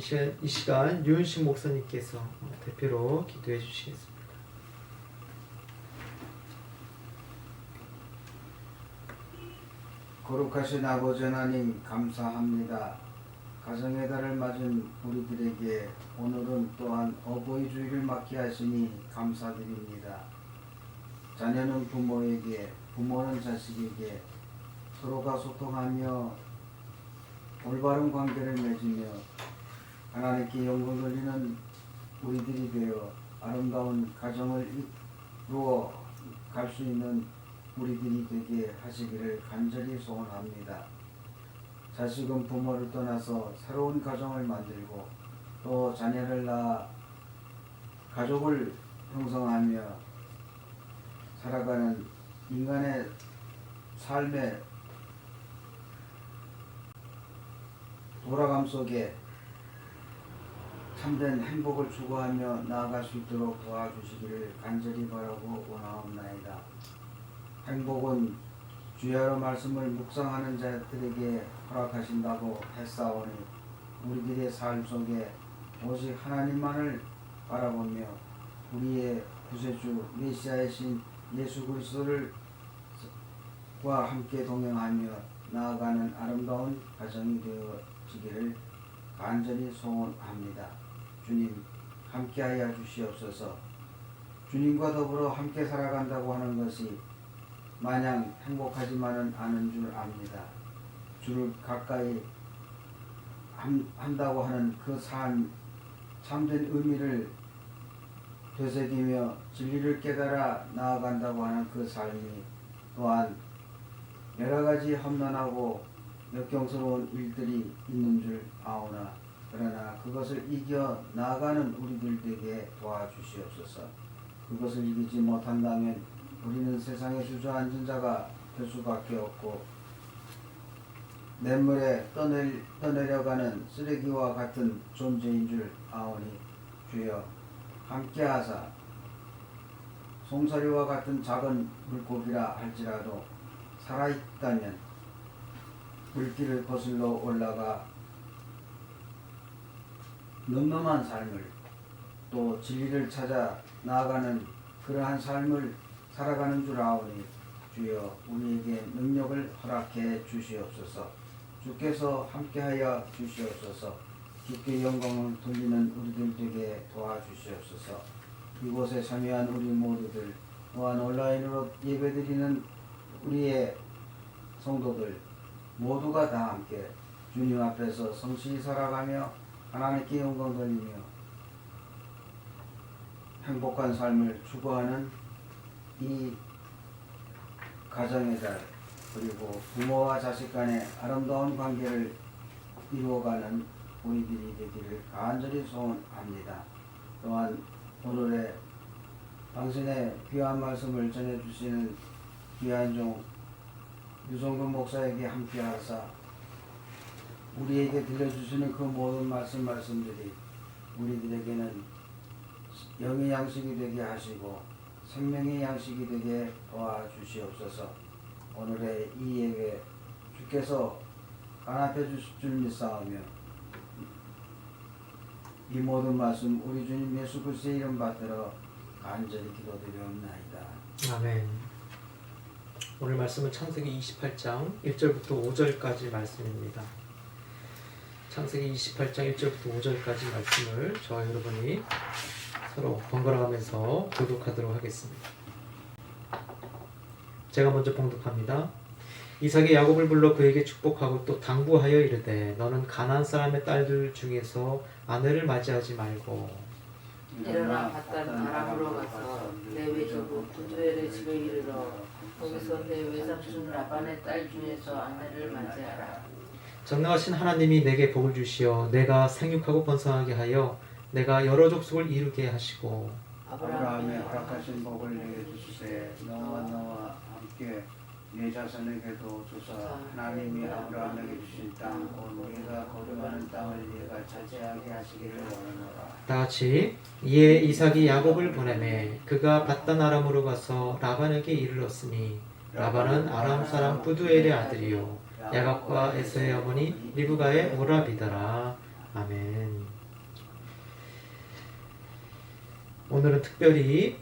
이 시간 유은식 목사님께서 대표로 기도해 주시겠습니다. 거룩하신 아버지 하나님 감사합니다. 가정의 달을 맞은 우리들에게 오늘은 또한 어버이 주일을 맞게 하시니 감사드립니다. 자녀는 부모에게, 부모는 자식에게 서로가 소통하며 올바른 관계를 맺으며 하나님께 영광 돌리는 우리들이 되어 아름다운 가정을 이루어 갈 수 있는 우리들이 되게 하시기를 간절히 소원합니다. 자식은 부모를 떠나서 새로운 가정을 만들고 또 자녀를 낳아 가족을 형성하며 살아가는 인간의 삶의 돌아감 속에 참된 행복을 추구하며 나아갈 수 있도록 도와주시기를 간절히 바라고 원하옵나이다. 행복은 주야로 말씀을 묵상하는 자들에게 허락하신다고 했사오니 우리들의 삶 속에 오직 하나님만을 바라보며 우리의 구세주 메시아이신 예수 그리스도를 과 함께 동행하며 나아가는 아름다운 가정이 되어지기를 간절히 소원합니다. 주님 함께하여 주시옵소서. 주님과 더불어 함께 살아간다고 하는 것이 마냥 행복하지만은 않은 줄 압니다. 주를 가까이 한다고 하는 그 삶, 참된 의미를 되새기며 진리를 깨달아 나아간다고 하는 그 삶이 또한 여러 가지 험난하고 역경스러운 일들이 있는 줄 아오나 그러나 그것을 이겨 나아가는 우리들 되게 도와주시옵소서. 그것을 이기지 못한다면 우리는 세상에 주저앉은 자가 될 수밖에 없고 냇물에 떠내려가는 쓰레기와 같은 존재인 줄 아오니 주여 함께하사 송사리와 같은 작은 물고기라 할지라도 살아있다면 물길을 거슬러 올라가 늠름한 삶을 또 진리를 찾아 나아가는 그러한 삶을 살아가는 줄 아오니 주여 우리에게 능력을 허락해 주시옵소서. 주께서 함께하여 주시옵소서. 주께 영광을 돌리는 우리들 되게 도와주시옵소서. 이곳에 참여한 우리 모두들 또한 온라인으로 예배드리는 우리의 성도들 모두가 다 함께 주님 앞에서 성실히 살아가며 하나님께 영광 돌리며 행복한 삶을 추구하는 이 가정의 달 그리고 부모와 자식 간의 아름다운 관계를 이루어가는 우리들이 되기를 간절히 소원합니다. 또한 오늘의 당신의 귀한 말씀을 전해주시는 귀한 종 유성근 목사에게 함께하사 우리에게 들려주시는 그 모든 말씀들이 우리들에게는 영의 양식이 되게 하시고 생명의 양식이 되게 도와주시옵소서. 오늘의 이 예배 주께서 간합해 주실 줄 믿사오며 이 모든 말씀 우리 주님 예수 그리스도의 이름 받들어 간절히 기도드리옵나이다. 아멘. 오늘 말씀은 창세기 28장 1절부터 5절까지 말씀입니다. 창세기 28장 1절부터 5절까지 말씀을 저와 여러분이 서로 번갈아가면서 교독하도록 하겠습니다. 제가 먼저 봉독합니다. 이삭이 야곱을 불러 그에게 축복하고 또 당부하여 이르되 너는 가나안 사람의 딸들 중에서 아내를 맞이하지 말고 일어나 바단 아람으로 가서 내 외조부 부두엘의 집에 이르러 거기서 내 외삼촌 라반의 딸 중에서 아내를 맞이하라. 전능하신 하나님이 내게 복을 주시어 내가 생육하고 번성하게 하여 내가 여러 족속을 이루게 하시고 아브라함의 허락하신 복을 내게 주시되 너와 함께 내 자손에게도 주사 하나님이 아브라함에게 주신 땅 곧 네가 거류하는 땅을 네가 차지하게 하시기를 원하노라. 다같이 이에 이삭이 야곱을 보내매 그가 바단 아람으로 가서 라반에게 이르렀으니 라반은 아람 사람 부두엘의 아들이요 야곱과 에서의 어머니 리브가의 오라비더라. 아멘. 오늘은 특별히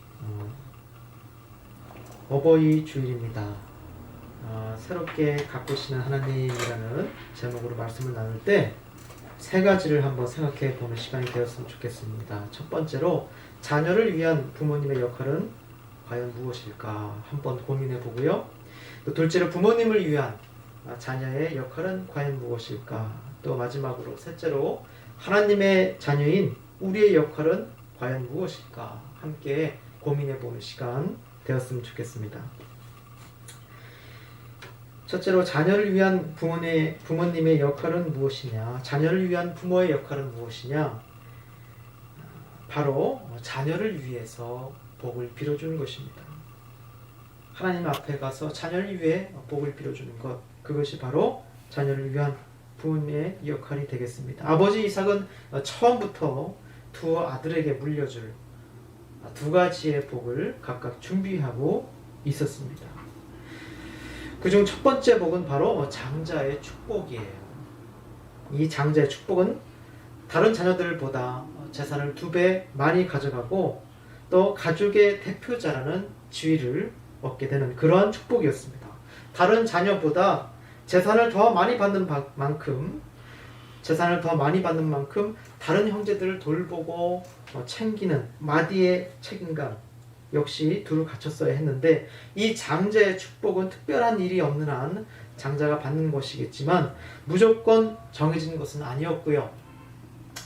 어버이 주일입니다. 새롭게 가꾸시는 하나님이라는 제목으로 말씀을 나눌 때 세 가지를 한번 생각해 보는 시간이 되었으면 좋겠습니다. 첫 번째로 자녀를 위한 부모님의 역할은 과연 무엇일까 한번 고민해 보고요. 또 둘째로 부모님을 위한 자녀의 역할은 과연 무엇일까. 또 마지막으로 셋째로 하나님의 자녀인 우리의 역할은 과연 무엇일까 함께 고민해 보는 시간 되었으면 좋겠습니다. 첫째로 자녀를 위한 부모님의 역할은 무엇이냐, 자녀를 위한 부모의 역할은 무엇이냐, 바로 자녀를 위해서 복을 빌어주는 것입니다. 하나님 앞에 가서 자녀를 위해 복을 빌어주는 것, 그것이 바로 자녀를 위한 부모님의 역할이 되겠습니다. 아버지 이삭은 처음부터 두 아들에게 물려줄 두 가지의 복을 각각 준비하고 있었습니다. 그중 첫 번째 복은 바로 장자의 축복이에요. 이 장자의 축복은 다른 자녀들보다 재산을 2배 많이 가져가고 또 가족의 대표자라는 지위를 얻게 되는 그러한 축복이었습니다. 다른 자녀보다 재산을 더 많이 받는 만큼 다른 형제들을 돌보고 챙기는 마디의 책임감 역시 둘을 갖췄어야 했는데, 이 장자의 축복은 특별한 일이 없는 한 장자가 받는 것이겠지만 무조건 정해진 것은 아니었고요.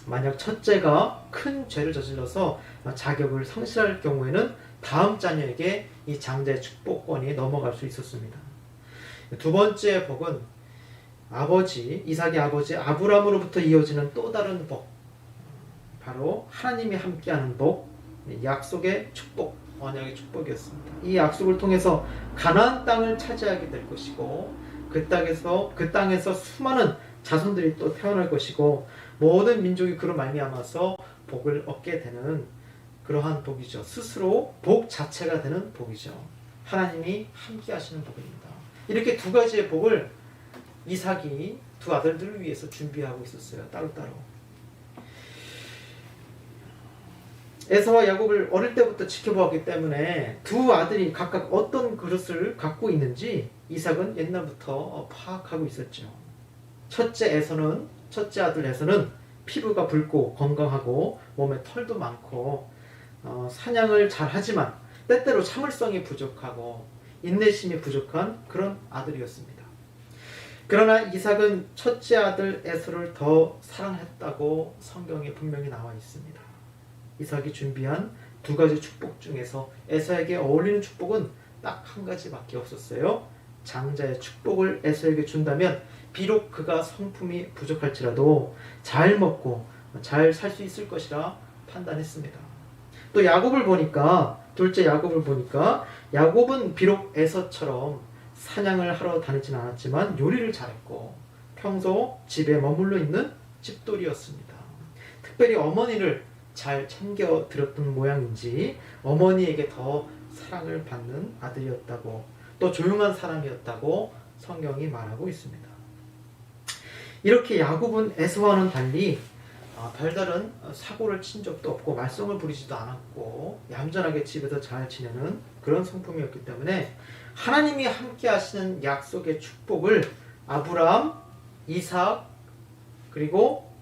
만약 첫째가 큰 죄를 저질러서 자격을 상실할 경우에는 다음 자녀에게 이 장자의 축복권이 넘어갈 수 있었습니다. 두 번째 복은 이삭의 아버지 아브라함으로부터 이어지는 또 다른 복, 바로 하나님이 함께하는 복, 약속의 축복, 언약의 축복이었습니다. 이 약속을 통해서 가나안 땅을 차지하게 될 것이고, 그 땅에서 수많은 자손들이 또 태어날 것이고, 모든 민족이 그로 말미암아서 복을 얻게 되는 그러한 복이죠. 스스로 복 자체가 되는 복이죠. 하나님이 함께 하시는 복입니다. 이렇게 두 가지의 복을 이삭이 두 아들들을 위해서 준비하고 있었어요. 따로따로. 에서와 야곱을 어릴 때부터 지켜보았기 때문에 두 아들이 각각 어떤 그릇을 갖고 있는지 이삭은 옛날부터 파악하고 있었죠. 첫째 아들 에서는 피부가 붉고 건강하고 몸에 털도 많고 사냥을 잘하지만 때때로 참을성이 부족하고 인내심이 부족한 그런 아들이었습니다. 그러나 이삭은 첫째 아들 에서를 더 사랑했다고 성경에 분명히 나와 있습니다. 이삭이 준비한 두 가지 축복 중에서 에서에게 어울리는 축복은 딱 한 가지밖에 없었어요. 장자의 축복을 에서에게 준다면 비록 그가 성품이 부족할지라도 잘 먹고 잘 살 수 있을 것이라 판단했습니다. 또 둘째 야곱을 보니까 야곱은 비록 에서처럼 사냥을 하러 다니진 않았지만 요리를 잘했고 평소 집에 머물러 있는 집돌이였습니다. 특별히 어머니를 잘 챙겨 드렸던 모양인지 어머니에게 더 사랑을 받는 아들이었다고, 또 조용한 사람이었다고 성경이 말하고 있습니다. 이렇게 야곱은 에서와는 달리 별다른 사고를 친 적도 없고 말썽을 부리지도 않았고 얌전하게 집에서 잘 지내는 그런 성품이었기 때문에 하나님이 함께 하시는 약속의 축복을 아브라함, 이삭, 그리고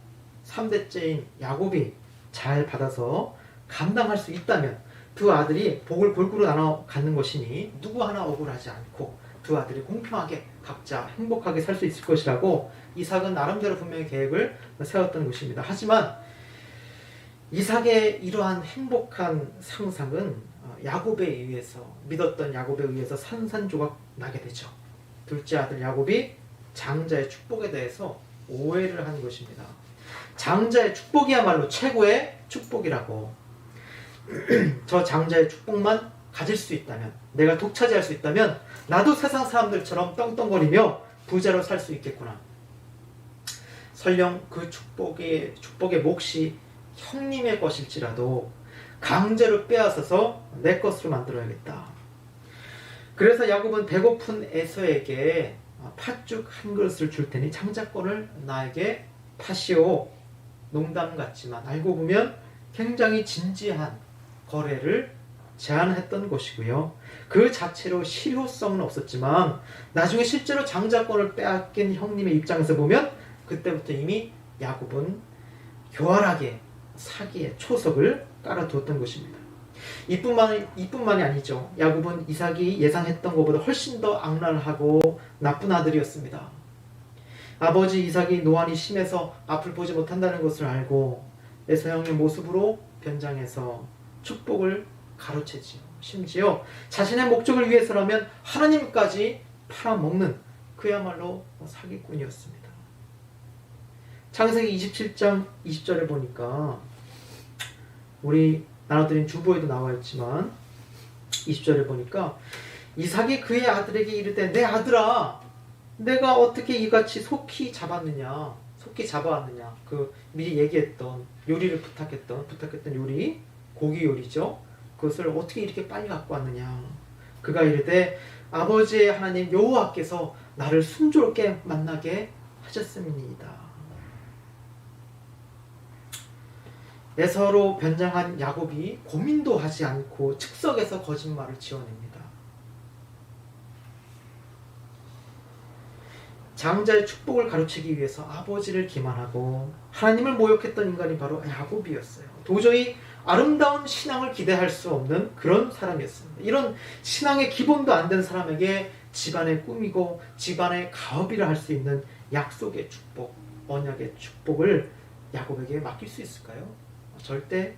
3대째인 야곱이 잘 받아서 감당할 수 있다면 두 아들이 복을 골고루 나눠 갖는 것이니 누구 하나 억울하지 않고 두 아들이 공평하게 각자 행복하게 살 수 있을 것이라고 이삭은 나름대로 분명히 계획을 세웠던 것입니다. 하지만 이삭의 이러한 행복한 상상은 믿었던 야곱에 의해서 산산조각 나게 되죠. 둘째 아들 야곱이 장자의 축복에 대해서 오해를 한 것입니다. 장자의 축복이야말로 최고의 축복이라고, 저 장자의 축복만 가질 수 있다면, 내가 독차지할 수 있다면 나도 세상 사람들처럼 떵떵거리며 부자로 살 수 있겠구나. 설령 그 축복의 몫이 형님의 것일지라도 강제로 빼앗아서 내 것으로 만들어야겠다. 그래서 야곱은 배고픈 에서에게 팥죽 한 그릇을 줄 테니 장자권을 나에게 파시오 농담 같지만 알고 보면 굉장히 진지한 거래를 제안했던 것이고요. 그 자체로 실효성은 없었지만 나중에 실제로 장자권을 빼앗긴 형님의 입장에서 보면 그때부터 이미 야곱은 교활하게 사기의 초석을 깔아두었던 것입니다. 이뿐만이 아니죠. 야곱은 이삭이 예상했던 것보다 훨씬 더 악랄하고 나쁜 아들이었습니다. 아버지 이삭이 노안이 심해서 앞을 보지 못한다는 것을 알고 에서 형의 모습으로 변장해서 축복을 가로채지요. 심지어 자신의 목적을 위해서라면 하나님까지 팔아먹는 그야말로 사기꾼이었습니다. 창세기 27장 20절에 보니까 우리 나눠드린 주보에도 나와 있지만 20절에 보니까 이삭이 그의 아들에게 이르되 내 아들아 내가 어떻게 이같이 속히 잡았느냐 그 미리 얘기했던 요리를 부탁했던 요리 고기 요리죠. 그것을 어떻게 이렇게 빨리 갖고 왔느냐. 그가 이르되 아버지의 하나님 여호와께서 나를 순조롭게 만나게 하셨음이니이다. 에서로 변장한 야곱이 고민도 하지 않고 즉석에서 거짓말을 지어냅니다. 장자의 축복을 가로채기 위해서 아버지를 기만하고 하나님을 모욕했던 인간이 바로 야곱이었어요. 도저히 아름다운 신앙을 기대할 수 없는 그런 사람이었습니다. 이런 신앙의 기본도 안 된 사람에게 집안의 꿈이고 집안의 가업이라 할 수 있는 약속의 축복, 언약의 축복을 야곱에게 맡길 수 있을까요? 절대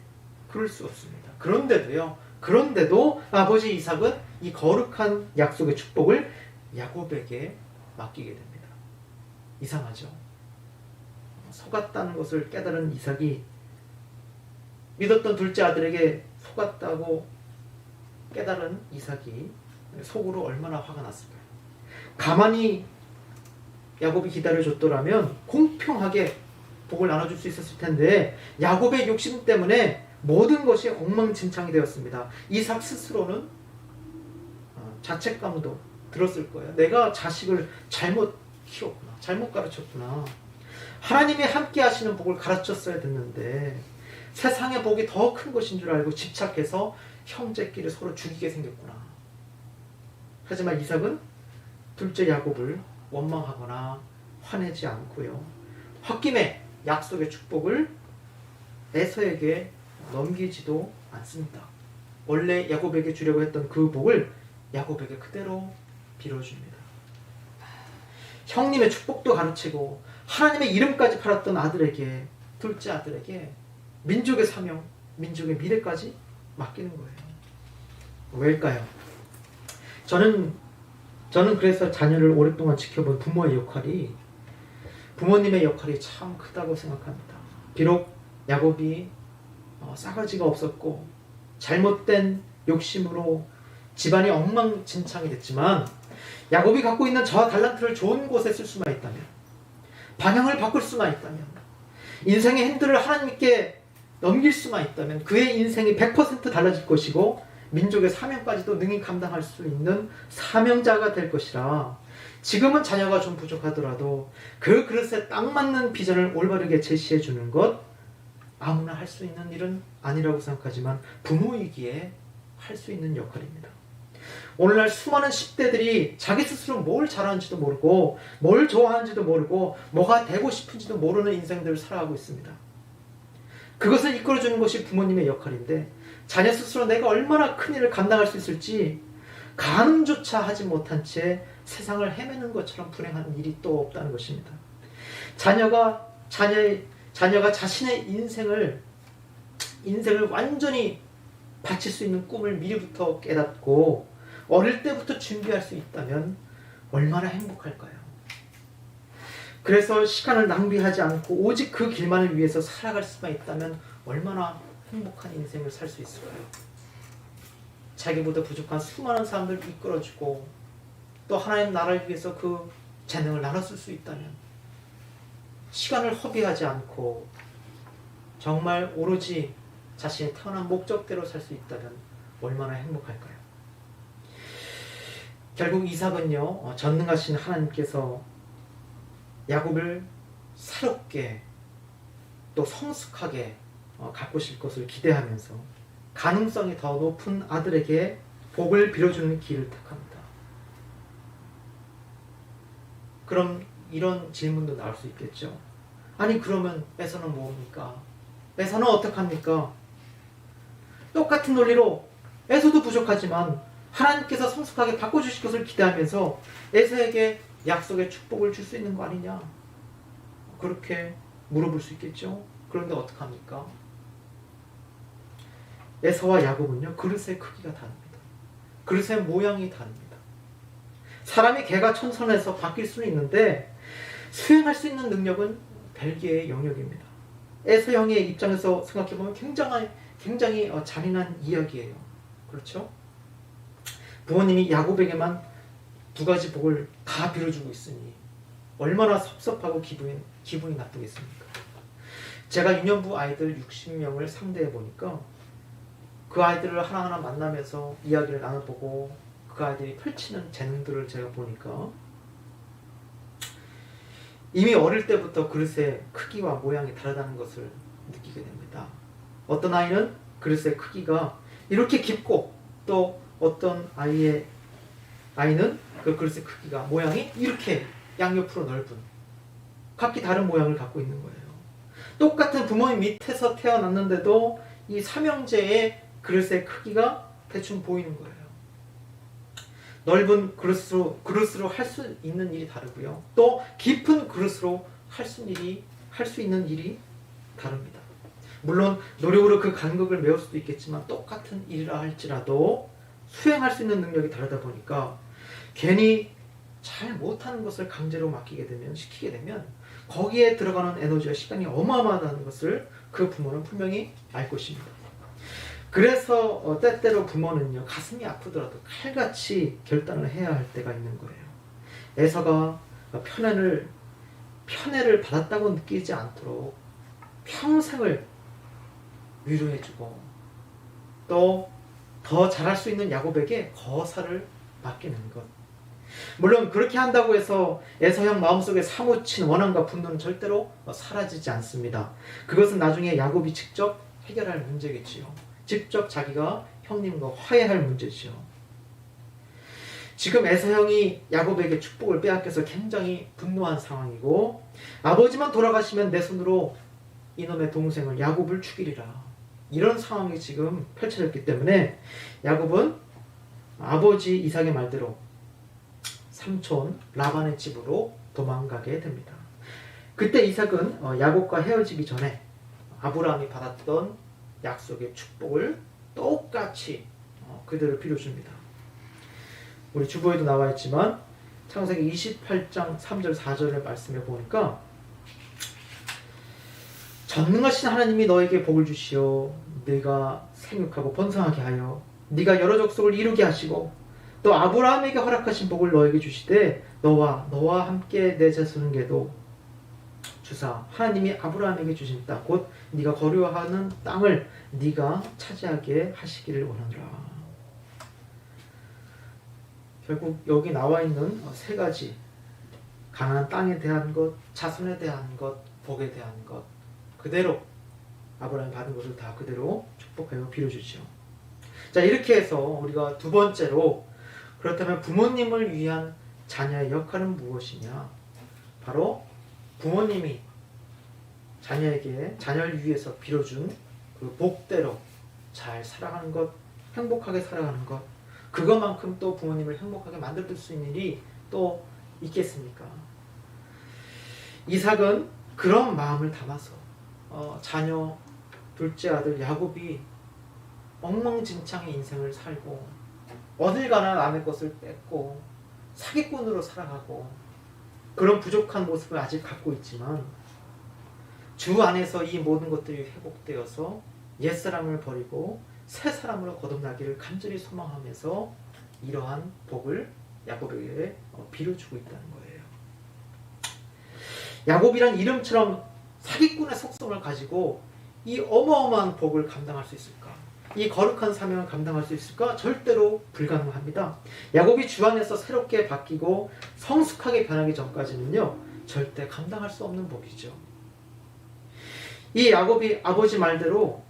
그럴 수 없습니다. 그런데도 아버지 이삭은 이 거룩한 약속의 축복을 야곱에게 맡기게 됩니다. 이상하죠? 속았다는 것을 깨달은 이삭이 믿었던 둘째 아들에게 속았다고 깨달은 이삭이 속으로 얼마나 화가 났을까요? 가만히 야곱이 기다려줬더라면 공평하게 복을 나눠줄 수 있었을 텐데 야곱의 욕심 때문에 모든 것이 엉망진창이 되었습니다. 이삭 스스로는 자책감도 들었을 거예요. 내가 자식을 잘못 키웠구나. 잘못 가르쳤구나. 하나님이 함께 하시는 복을 가르쳤어야 됐는데 세상의 복이 더 큰 것인 줄 알고 집착해서 형제끼리 서로 죽이게 생겼구나. 하지만 이삭은 둘째 야곱을 원망하거나 화내지 않고요. 홧김에 약속의 축복을 에서에게 넘기지도 않습니다. 원래 야곱에게 주려고 했던 그 복을 야곱에게 그대로 빌어줍니다. 형님의 축복도 가르치고 하나님의 이름까지 팔았던 아들에게, 둘째 아들에게 민족의 사명, 민족의 미래까지 맡기는 거예요. 왜일까요? 저는 그래서 자녀를 오랫동안 지켜본 부모님의 역할이 참 크다고 생각합니다. 비록 야곱이 싸가지가 없었고 잘못된 욕심으로 집안이 엉망진창이 됐지만 야곱이 갖고 있는 저 달란트를 좋은 곳에 쓸 수만 있다면, 방향을 바꿀 수만 있다면, 인생의 핸들을 하나님께 넘길 수만 있다면 그의 인생이 100% 달라질 것이고 민족의 사명까지도 능히 감당할 수 있는 사명자가 될 것이라. 지금은 자녀가 좀 부족하더라도 그 그릇에 딱 맞는 비전을 올바르게 제시해 주는 것 아무나 할 수 있는 일은 아니라고 생각하지만 부모이기에 할 수 있는 역할입니다. 오늘날 수많은 10대들이 자기 스스로 뭘 잘하는지도 모르고 뭘 좋아하는지도 모르고 뭐가 되고 싶은지도 모르는 인생들을 살아가고 있습니다. 그것을 이끌어주는 것이 부모님의 역할인데 자녀 스스로 내가 얼마나 큰 일을 감당할 수 있을지 가늠조차 하지 못한 채 세상을 헤매는 것처럼 불행한 일이 또 없다는 것입니다. 자녀가 자신의 인생을 완전히 바칠 수 있는 꿈을 미리부터 깨닫고 어릴 때부터 준비할 수 있다면 얼마나 행복할까요? 그래서 시간을 낭비하지 않고 오직 그 길만을 위해서 살아갈 수만 있다면 얼마나 행복한 인생을 살 수 있을까요? 자기보다 부족한 수많은 사람들을 이끌어주고 또 하나님 나라를 위해서 그 재능을 나눠쓸 수 있다면, 시간을 허비하지 않고 정말 오로지 자신의 태어난 목적대로 살 수 있다면 얼마나 행복할까요? 결국 이삭은요, 전능하신 하나님께서 야곱을 새롭게 또 성숙하게 가꾸실 것을 기대하면서 가능성이 더 높은 아들에게 복을 빌어주는 길을 택합니다. 그럼 이런 질문도 나올 수 있겠죠. 아니 그러면 에서는 뭡니까? 에서는 어떡합니까? 똑같은 논리로 에서도 부족하지만 하나님께서 성숙하게 바꿔주실 것을 기대하면서 에서에게 약속의 축복을 줄 수 있는 거 아니냐? 그렇게 물어볼 수 있겠죠. 그런데 어떡합니까? 에서와 야곱은요, 그릇의 크기가 다릅니다. 그릇의 모양이 다릅니다. 사람이 개가천선해서 바뀔 수는 있는데 수행할 수 있는 능력은 별개의 영역입니다. 에서 형의 입장에서 생각해보면 굉장히 잔인한 이야기예요. 그렇죠? 부모님이 야곱에게만 두 가지 복을 다 빌어주고 있으니 얼마나 섭섭하고 기분이 나쁘겠습니까? 제가 유년부 아이들 60명을 상대해 보니까 그 아이들을 하나하나 만나면서 이야기를 나눠보고 그 아이들이 펼치는 재능들을 제가 보니까 이미 어릴 때부터 그릇의 크기와 모양이 다르다는 것을 느끼게 됩니다. 어떤 아이는 그릇의 크기가 이렇게 깊고 또 어떤 아이는 그 그릇의 크기가 모양이 이렇게 양옆으로 넓은 각기 다른 모양을 갖고 있는 거예요. 똑같은 부모님 밑에서 태어났는데도 이 삼형제의 그릇의 크기가 대충 보이는 거예요. 넓은 그릇으로 할 수 있는 일이 다르고요. 또 깊은 그릇으로 할 수 있는 일이 다릅니다. 물론 노력으로 그 간극을 메울 수도 있겠지만 똑같은 일이라 할지라도 수행할 수 있는 능력이 다르다 보니까 괜히 잘 못하는 것을 강제로 시키게 되면 거기에 들어가는 에너지와 시간이 어마어마하다는 것을 그 부모는 분명히 알 것입니다. 그래서 때때로 부모는요, 가슴이 아프더라도 칼같이 결단을 해야 할 때가 있는 거예요. 에서가 편애를 받았다고 느끼지 않도록 평생을 위로해주고 또 더 잘할 수 있는 야곱에게 거사를 맡기는 것. 물론 그렇게 한다고 해서 에서 형 마음속에 사무친 원한과 분노는 절대로 사라지지 않습니다. 그것은 나중에 야곱이 직접 해결할 문제겠지요. 직접 자기가 형님과 화해할 문제지요. 지금 에서 형이 야곱에게 축복을 빼앗겨서 굉장히 분노한 상황이고 아버지만 돌아가시면 내 손으로 이놈의 동생을 야곱을 죽이리라. 이런 상황이 지금 펼쳐졌기 때문에 야곱은 아버지 이삭의 말대로 삼촌 라반의 집으로 도망가게 됩니다. 그때 이삭은 야곱과 헤어지기 전에 아브라함이 받았던 약속의 축복을 똑같이 그대로 빌어줍니다. 우리 주보에도 나와 있지만 창세기 28장 3절 4절의 말씀에 보니까 전능하신 하나님이 너에게 복을 주시어 네가 생육하고 번성하게 하여 네가 여러 족속을 이루게 하시고 또 아브라함에게 허락하신 복을 너에게 주시되 너와 함께 내 자손에게도 주사 하나님이 아브라함에게 주신 땅 곧 네가 거류하는 땅을 네가 차지하게 하시기를 원하노라. 결국 여기 나와 있는 세 가지 가나안 땅에 대한 것, 자손에 대한 것, 복에 대한 것 그대로 아브라함이 받은 것을 다 그대로 축복하여 빌어주죠. 자, 이렇게 해서 우리가 두 번째로 그렇다면 부모님을 위한 자녀의 역할은 무엇이냐? 바로 부모님이 자녀를 위해서 빌어준 그 복대로 잘 살아가는 것, 행복하게 살아가는 것, 그것만큼 또 부모님을 행복하게 만들 수 있는 일이 또 있겠습니까? 이삭은 그런 마음을 담아서 자녀 둘째 아들 야곱이 엉망진창의 인생을 살고 어딜 가나 남의 것을 뺏고 사기꾼으로 살아가고 그런 부족한 모습을 아직 갖고 있지만 주 안에서 이 모든 것들이 회복되어서 옛사람을 버리고 새 사람으로 거듭나기를 간절히 소망하면서 이러한 복을 야곱에게 빌어주고 있다는 거예요. 야곱이란 이름처럼 사기꾼의 속성을 가지고 이 어마어마한 복을 감당할 수 있을까? 이 거룩한 사명을 감당할 수 있을까? 절대로 불가능합니다. 야곱이 주 안에서 새롭게 바뀌고 성숙하게 변하기 전까지는요, 절대 감당할 수 없는 복이죠. 이 야곱이 아버지 말대로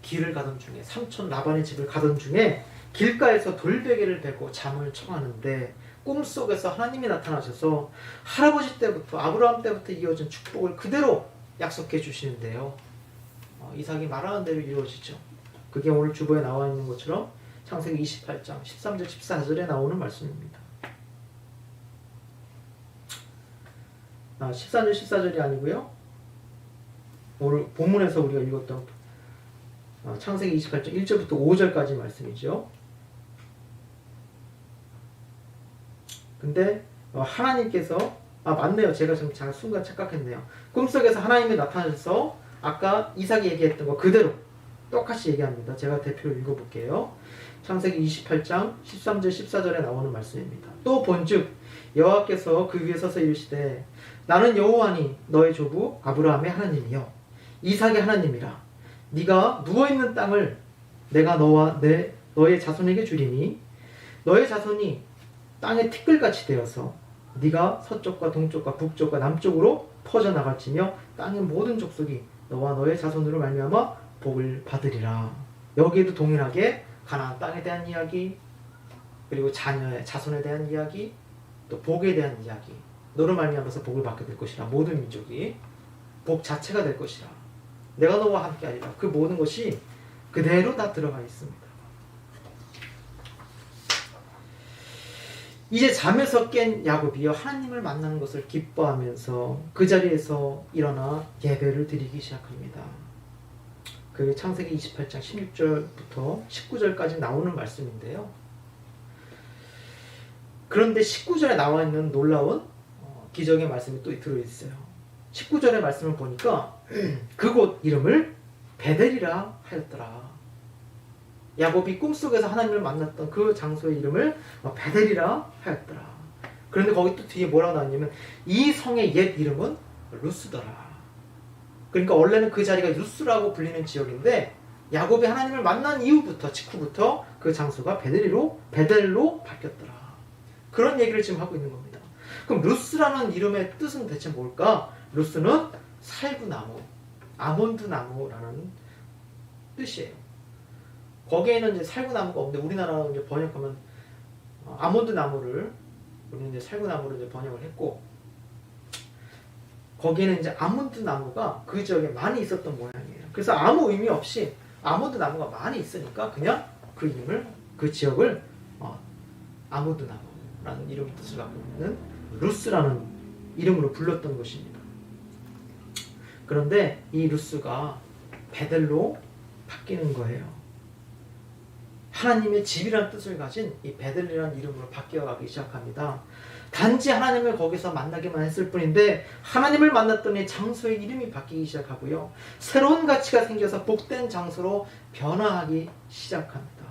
길을 가던 중에 삼촌 라반의 집을 가던 중에 길가에서 돌베개를 베고 잠을 청하는데 꿈속에서 하나님이 나타나셔서 할아버지 때부터 아브라함 때부터 이어진 축복을 그대로 약속해 주시는데요. 이삭이 말하는 대로 이루어지죠. 그게 오늘 주보에 나와 있는 것처럼 창세기 28장 13절 14절에 나오는 말씀입니다. 14절 14절이 아니고요. 오늘 본문에서 우리가 읽었던 창세기 28장 1절부터 5절까지 말씀이죠. 근데 하나님께서 맞네요. 제가 지금 잠깐 순간 착각했네요. 꿈속에서 하나님이 나타나셔서 아까 이삭이 얘기했던 거 그대로 똑같이 얘기합니다. 제가 대표로 읽어볼게요. 창세기 28장 13절 14절에 나오는 말씀입니다. 또 본즉 여호와께서 그 위에 서서 이르시되 나는 여호와니 너의 조부 아브라함의 하나님이요 이삭의 하나님이라. 네가 누워있는 땅을 내가 너와 너의 자손에게 주리니 너의 자손이 땅의 티끌같이 되어서 네가 서쪽과 동쪽과 북쪽과 남쪽으로 퍼져나갈지며 땅의 모든 족속이 너와 너의 자손으로 말미암아 복을 받으리라. 여기에도 동일하게 가나안 땅에 대한 이야기, 그리고 자녀의 자손에 대한 이야기, 또 복에 대한 이야기, 너로 말미암아서 복을 받게 될 것이라. 모든 민족이 복 자체가 될 것이라. 내가 너와 함께 하리라. 그 모든 것이 그대로 다 들어가 있습니다. 이제 잠에서 깬 야곱이요 하나님을 만나는 것을 기뻐하면서 그 자리에서 일어나 예배를 드리기 시작합니다. 그게 창세기 28장 16절부터 19절까지 나오는 말씀인데요. 그런데 19절에 나와 있는 놀라운 기적의 말씀이 또 들어있어요. 19절의 말씀을 보니까 그곳 이름을 베델이라 하였더라. 야곱이 꿈속에서 하나님을 만났던 그 장소의 이름을 베델이라 하였더라. 그런데 거기 또 뒤에 뭐라고 나왔냐면 이 성의 옛 이름은 루스더라. 그러니까 원래는 그 자리가 루스라고 불리는 지역인데 야곱이 하나님을 만난 이후부터 직후부터 그 장소가 베델로 바뀌었더라. 그런 얘기를 지금 하고 있는 겁니다. 그럼 루스라는 이름의 뜻은 대체 뭘까? 루스는 살구나무, 아몬드나무라는 뜻이에요. 거기에는 이제 살구나무가 없는데 우리나라로 이제 번역하면 아몬드나무를 우리는 이제 살구나무로 이제 번역을 했고 거기에는 이제 아몬드나무가 그 지역에 많이 있었던 모양이에요. 그래서 아무 의미 없이 아몬드나무가 많이 있으니까 그냥 그 이름을 그 지역을 아몬드나무라는 이름 뜻을 갖고 있는 루스라는 이름으로 불렀던 것입니다. 그런데 이 루스가 베델로 바뀌는 거예요. 하나님의 집이라는 뜻을 가진 이 베델이라는 이름으로 바뀌어가기 시작합니다. 단지 하나님을 거기서 만나기만 했을 뿐인데 하나님을 만났더니 장소의 이름이 바뀌기 시작하고요. 새로운 가치가 생겨서 복된 장소로 변화하기 시작합니다.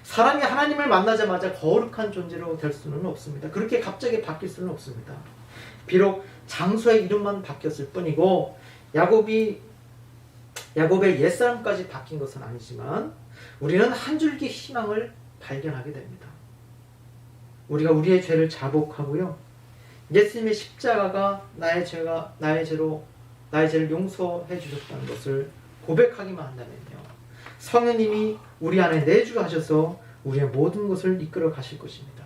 사람이 하나님을 만나자마자 거룩한 존재로 될 수는 없습니다. 그렇게 갑자기 바뀔 수는 없습니다. 비록 장소의 이름만 바뀌었을 뿐이고 야곱의 옛사람까지 바뀐 것은 아니지만 우리는 한 줄기 희망을 발견하게 됩니다. 우리가 우리의 죄를 자복하고요. 예수님의 십자가가 나의 죄를 용서해 주셨다는 것을 고백하기만 한다면요. 성령님이 우리 안에 내주하셔서 우리의 모든 것을 이끌어 가실 것입니다.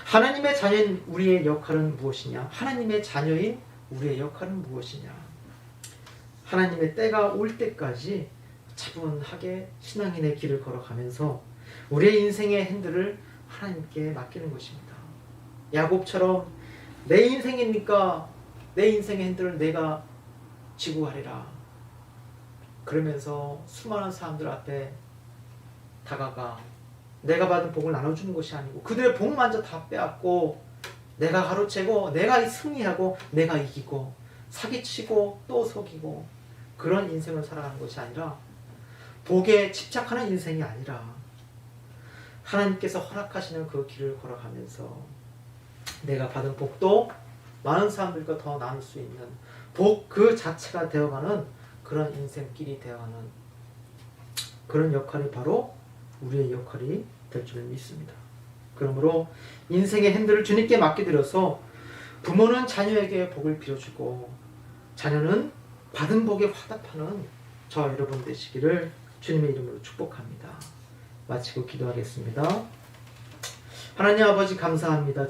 하나님의 자녀인 우리의 역할은 무엇이냐? 하나님의 자녀인 우리의 역할은 무엇이냐? 하나님의 때가 올 때까지 차분하게 신앙인의 길을 걸어가면서 우리의 인생의 핸들을 하나님께 맡기는 것입니다. 야곱처럼 내 인생이니까 내 인생의 핸들을 내가 지고 가리라. 그러면서 수많은 사람들 앞에 다가가 내가 받은 복을 나눠주는 것이 아니고 그들의 복만저 다 빼앗고 내가 가로채고 내가 승리하고 내가 이기고 사기치고 또 속이고 그런 인생을 살아가는 것이 아니라 복에 집착하는 인생이 아니라 하나님께서 허락하시는 그 길을 걸어가면서 내가 받은 복도 많은 사람들과 더 나눌 수 있는 복 그 자체가 되어가는 그런 인생길이 되어가는 그런 역할이 바로 우리의 역할이 될 줄 믿습니다. 그러므로 인생의 핸들을 주님께 맡겨드려서 부모는 자녀에게 복을 빌어주고 자녀는 받은 복에 화답하는 저와 여러분 되시기를 주님의 이름으로 축복합니다. 마치고 기도하겠습니다. 하나님 아버지 감사합니다.